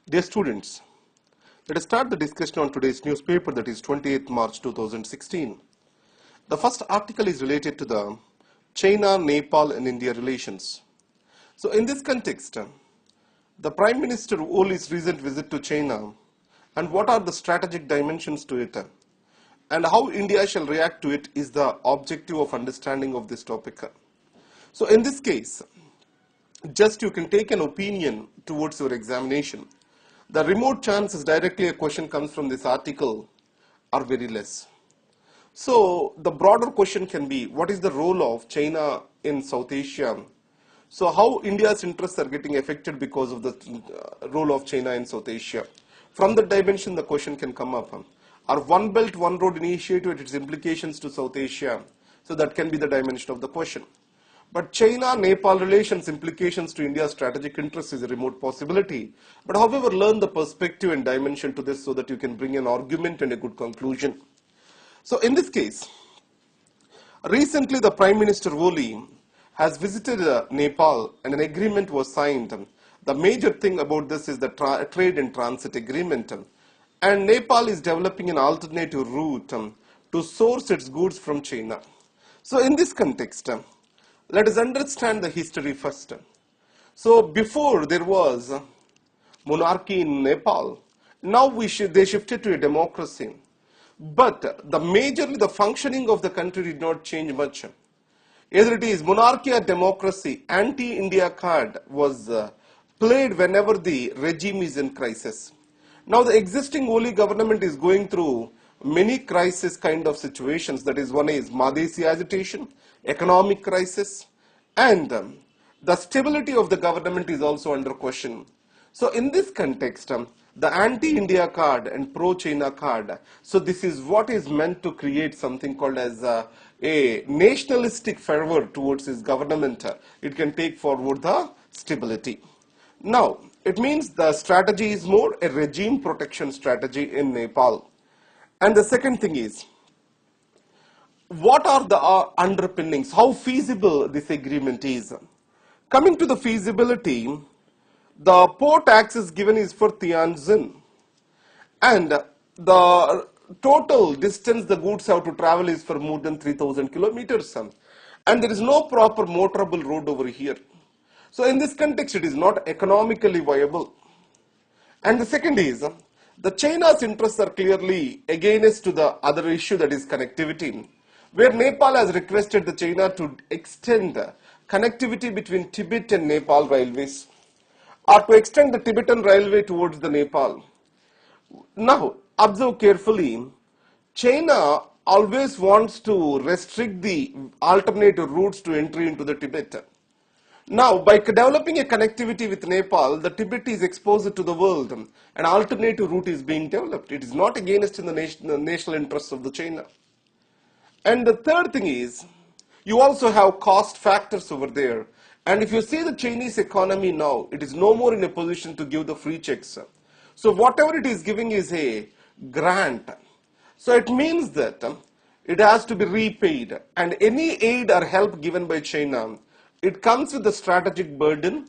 Dear students, let us start the discussion on today's newspaper, that is 28th March 2016. The first article is related to the China, Nepal and India relations. So in this context, the Prime Minister Oli's recent visit to China and what are the strategic dimensions to it and how India shall react to it is the objective of understanding of this topic. So in this case, just you can take an opinion towards your examination. The remote chances directly a question comes from this article are very less. So the broader question can be, what is the role of China in South Asia? So how India's interests are getting affected because of the role of China in South Asia? From that dimension, the question can come up. Are One Belt, One Road initiative and its implications to South Asia? So that can be the dimension of the question. But China-Nepal relations implications to India's strategic interests is a remote possibility. But however, learn the perspective and dimension to this so that you can bring an argument and a good conclusion. So in this case, recently the Prime Minister Oli has visited Nepal and an agreement was signed. The major thing about this is the trade and transit agreement. And Nepal is developing an alternative route to source its goods from China. So in this context, let us understand the history first. So before there was monarchy in Nepal, now they shifted to a democracy. But majorly the functioning of the country did not change much. Either it is monarchy or democracy, anti-India card was played whenever the regime is in crisis. Now the existing Oli government is going through many crisis kind of situations. That is, one is Madhesi agitation, economic crisis, and the stability of the government is also under question. So in this context, the anti-India card and pro-China card, so this is what is meant to create something called as a nationalistic fervor towards his government. It can take forward the stability. Now, it means the strategy is more a regime protection strategy in Nepal. And the second thing is, what are the underpinnings? How feasible this agreement is? Coming to the feasibility, the port access given is for Tianjin, and the total distance the goods have to travel is for more than 3,000 kilometers, and there is no proper motorable road over here. So in this context, it is not economically viable. And the second is, the China's interests are clearly against to the other issue, that is connectivity, where Nepal has requested the China to extend connectivity between Tibet and Nepal railways, or to extend the Tibetan railway towards the Nepal. Now, observe carefully, China always wants to restrict the alternative routes to entry into the Tibet. Now, by developing a connectivity with Nepal, the Tibet is exposed to the world. An alternative route is being developed. It is not against in the national interests of the China. And the third thing is, you also have cost factors over there. And if you see the Chinese economy now, it is no more in a position to give the free checks. So whatever it is giving is a grant. So it means that it has to be repaid. And any aid or help given by China, it comes with a strategic burden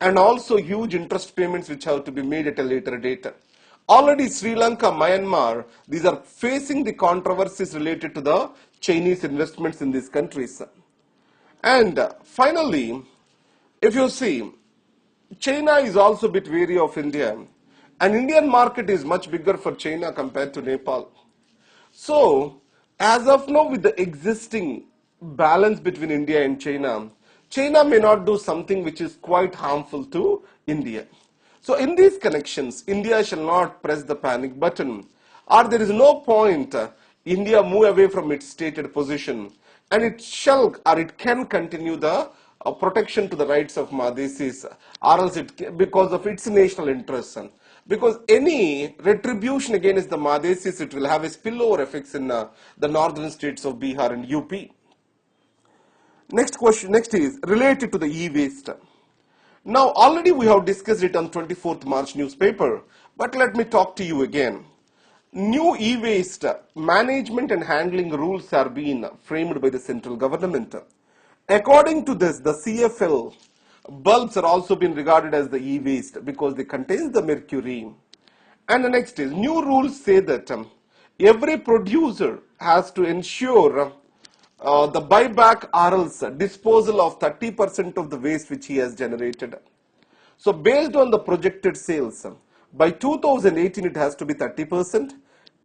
and also huge interest payments which have to be made at a later date. Already Sri Lanka, Myanmar, these are facing the controversies related to the Chinese investments in these countries. And finally, if you see, China is also a bit wary of India. And Indian market is much bigger for China compared to Nepal. So, as of now, with the existing balance between India and China, China may not do something which is quite harmful to India. So in these connections, India shall not press the panic button, or there is no point India move away from its stated position, and it shall or it can continue the protection to the rights of Madhesis, or else because of its national interests. Because any retribution against the Madhesis, it will have a spillover effects in the northern states of Bihar and UP. Next is related to the e-waste. Now already we have discussed it on 24th March newspaper, but let me talk to you again. New e-waste management and handling rules are being framed by the central government. According to this, the CFL Bulbs are also been regarded as the e-waste because they contain the mercury. And the next is, new rules say that every producer has to ensure the buyback or else disposal of 30% of the waste which he has generated. So based on the projected sales, by 2018 it has to be 30%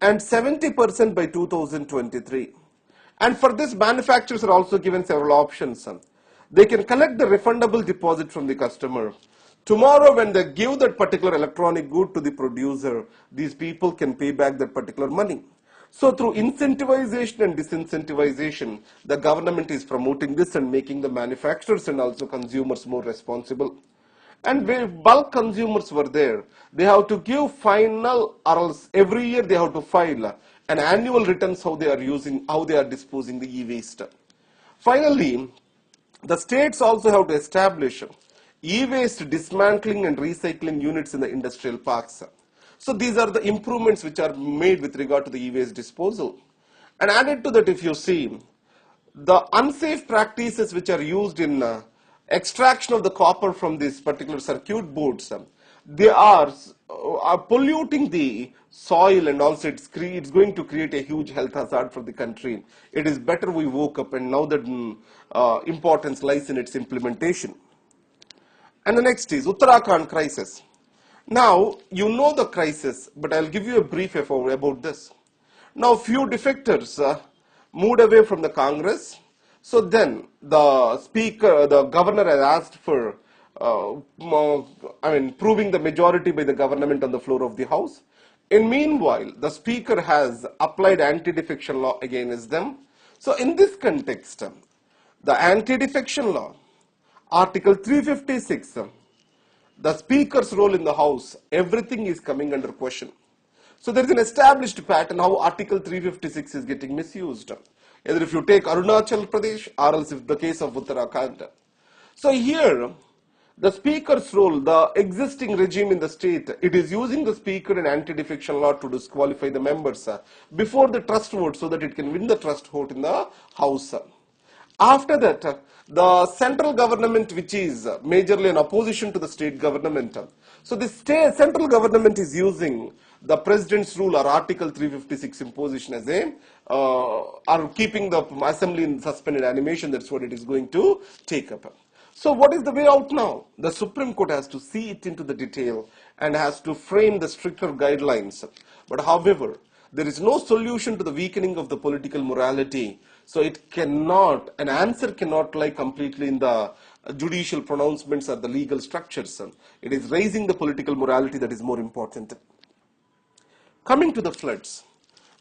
and 70% by 2023. And for this, manufacturers are also given several options. They can collect the refundable deposit from the customer. Tomorrow when they give that particular electronic good to the producer, these people can pay back that particular money. So through incentivization and disincentivization, the government is promoting this and making the manufacturers and also consumers more responsible. And where bulk consumers were there, they have to give final, or else every year they have to file an annual returns how they are using, how they are disposing the e-waste. Finally, the states also have to establish e-waste dismantling and recycling units in the industrial parks. So these are the improvements which are made with regard to the e-waste disposal. And added to that, if you see, the unsafe practices which are used in extraction of the copper from these particular circuit boards, they are polluting the soil, and also it's going to create a huge health hazard for the country. It is better we woke up, and now that importance lies in its implementation. And the next is Uttarakhand crisis. Now, you know the crisis, but I'll give you a brief about this. Now, few defectors moved away from the Congress. So then the speaker, the governor has asked for, proving the majority by the government on the floor of the House. In meanwhile, the speaker has applied anti-defection law against them. So in this context, the anti-defection law, Article 356, the speaker's role in the House, everything is coming under question. So there is an established pattern how Article 356 is getting misused. Either if you take Arunachal Pradesh or else if the case of Uttarakhand. So here, the speaker's role, the existing regime in the state, it is using the speaker in anti-defection law to disqualify the members before the trust vote so that it can win the trust vote in the House. After that, the central government, which is majorly an opposition to the state government, so the central government is using the president's rule or Article 356 imposition as a, or keeping the assembly in suspended animation. That's what it is going to take up. So what is the way out now? The Supreme Court has to see it into the detail and has to frame the stricter guidelines. But however, there is no solution to the weakening of the political morality. So it cannot, an answer cannot lie completely in the judicial pronouncements or the legal structures. It is raising the political morality that is more important. Coming to the floods.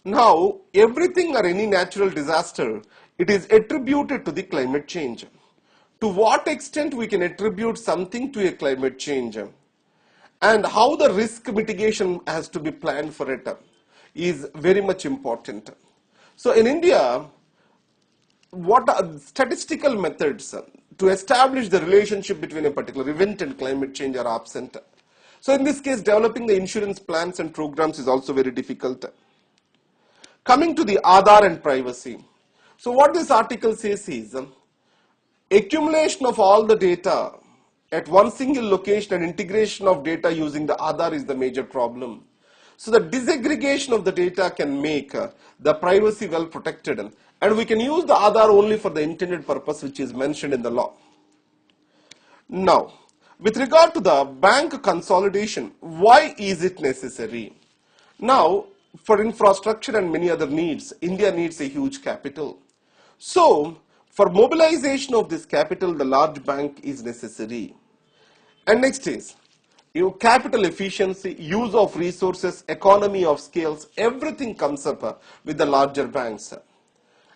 Now, everything or any natural disaster, it is attributed to the climate change. To what extent we can attribute something to a climate change and how the risk mitigation has to be planned for it is very much important. So in India, what are statistical methods to establish the relationship between a particular event and climate change are absent. So in this case, developing the insurance plans and programs is also very difficult. Coming to the Aadhaar and privacy. So what this article says is, accumulation of all the data at one single location and integration of data using the Aadhaar is the major problem. So the disaggregation of the data can make the privacy well protected, and we can use the Aadhaar only for the intended purpose which is mentioned in the law. Now, with regard to the bank consolidation, why is it necessary? Now, for infrastructure and many other needs, India needs a huge capital. So, for mobilization of this capital, the large bank is necessary. And next is, capital efficiency, use of resources, economy of scales, everything comes up with the larger banks.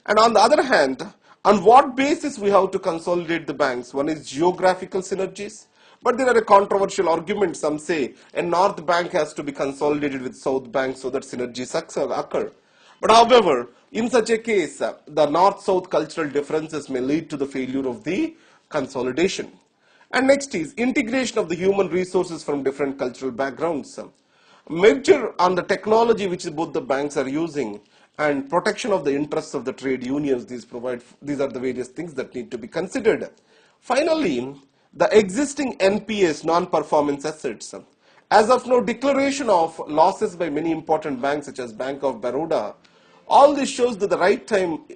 And on the other hand, on what basis we have to consolidate the banks? One is geographical synergies, but there are a controversial argument. Some say a North bank has to be consolidated with South bank so that synergies occur. But however, in such a case, the North-South cultural differences may lead to the failure of the consolidation. And next is integration of the human resources from different cultural backgrounds. Measure on the technology which both the banks are using and protection of the interests of the trade unions. These are the various things that need to be considered. Finally, the existing NPAs, non-performance assets. As of now, declaration of losses by many important banks such as Bank of Baroda, all this shows that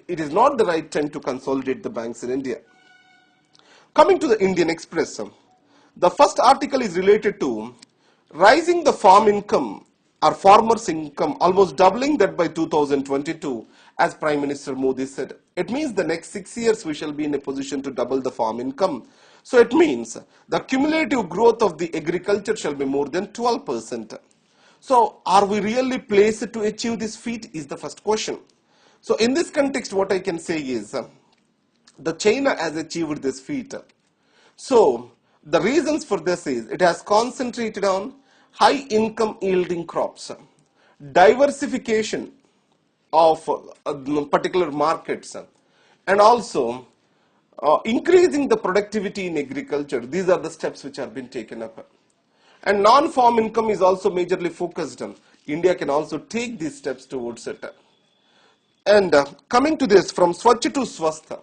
it is not the right time to consolidate the banks in India. Coming to the Indian Express, the first article is related to rising the farm income or farmers' income, almost doubling that by 2022, as Prime Minister Modi said. It means the next 6 years we shall be in a position to double the farm income. So it means the cumulative growth of the agriculture shall be more than 12%. So are we really placed to achieve this feat is the first question. So in this context, what I can say is the China has achieved this feat. So the reasons for this is it has concentrated on high income yielding crops, diversification of particular markets, and also increasing the productivity in agriculture. These are the steps which have been taken up. And non-farm income is also majorly focused on. India can also take these steps towards it. And coming to this, from Swachh to Swastha,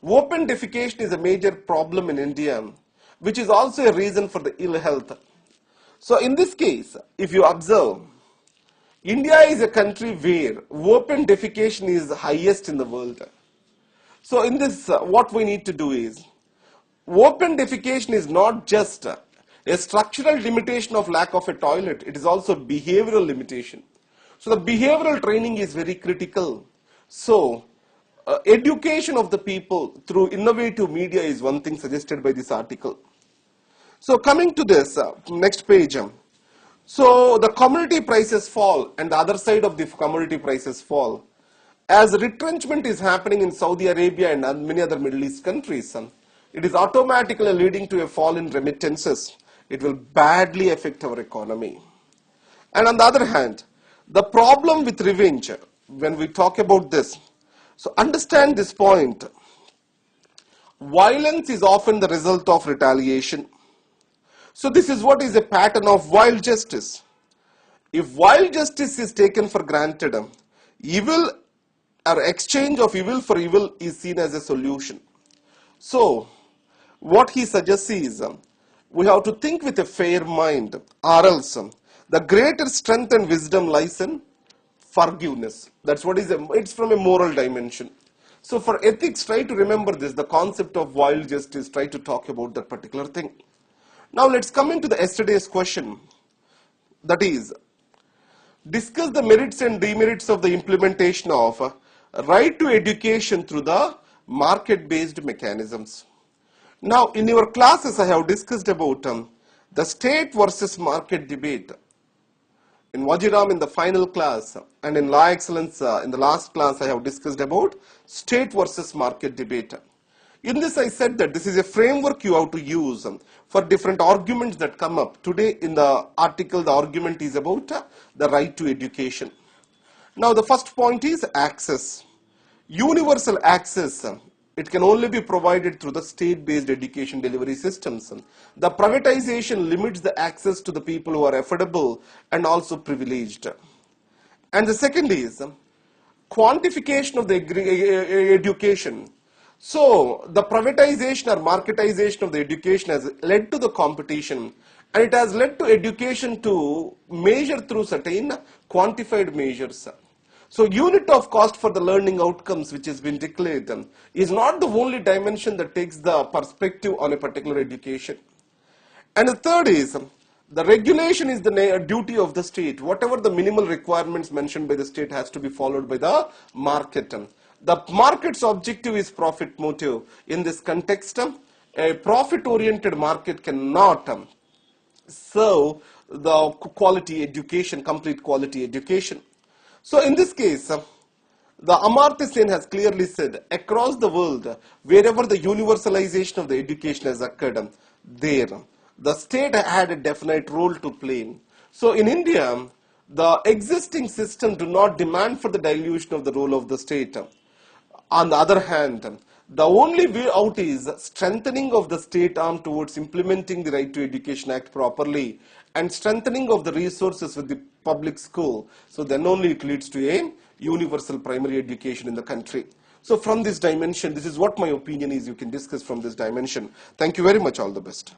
open defecation is a major problem in India, which is also a reason for the ill health. So in this case, if you observe, India is a country where open defecation is highest in the world. So in this, what we need to do is, open defecation is not just a structural limitation of lack of a toilet, it is also behavioral limitation. So the behavioral training is very critical. So education of the people through innovative media is one thing suggested by this article. So coming to this, next page. So the commodity prices fall and the other side of the commodity prices fall. As retrenchment is happening in Saudi Arabia and many other Middle East countries, it is automatically leading to a fall in remittances. It will badly affect our economy. And on the other hand, the problem with revenge, when we talk about this, so understand this point. Violence is often the result of retaliation. So this is what is a pattern of wild justice. If wild justice is taken for granted, evil or exchange of evil for evil is seen as a solution. So what he suggests is we have to think with a fair mind, or else the greater strength and wisdom lies in forgiveness. That's what is it's from a moral dimension. So for ethics, try to remember this, the concept of wild justice, try to talk about that particular thing. Now let's come into the yesterday's question, that is, discuss the merits and demerits of the implementation of right to education through the market-based mechanisms. Now in your classes I have discussed about the state versus market debate. In Vajiram in the final class and in Law Excellence in the last class I have discussed about state versus market debate. In this I said that this is a framework you have to use for different arguments that come up. Today in the article the argument is about the right to education. Now the first point is access. Universal access, it can only be provided through the state-based education delivery systems. The privatization limits the access to the people who are affordable and also privileged. And the second is quantification of the education. So the privatization or marketization of the education has led to the competition, and it has led to education to measure through certain quantified measures. So unit of cost for the learning outcomes which has been declared is not the only dimension that takes the perspective on a particular education. And the third is the regulation is the duty of the state. Whatever the minimal requirements mentioned by the state has to be followed by the market. The market's objective is profit motive. In this context, a profit-oriented market cannot serve the quality education, complete quality education. So in this case, the Amartya Sen has clearly said, across the world, wherever the universalization of the education has occurred, there, the state had a definite role to play. So in India, the existing system do not demand for the dilution of the role of the state. On the other hand, the only way out is strengthening of the state arm towards implementing the Right to Education Act properly and strengthening of the resources with the public school. So then only it leads to a universal primary education in the country. So from this dimension, this is what my opinion is. You can discuss from this dimension. Thank you very much. All the best.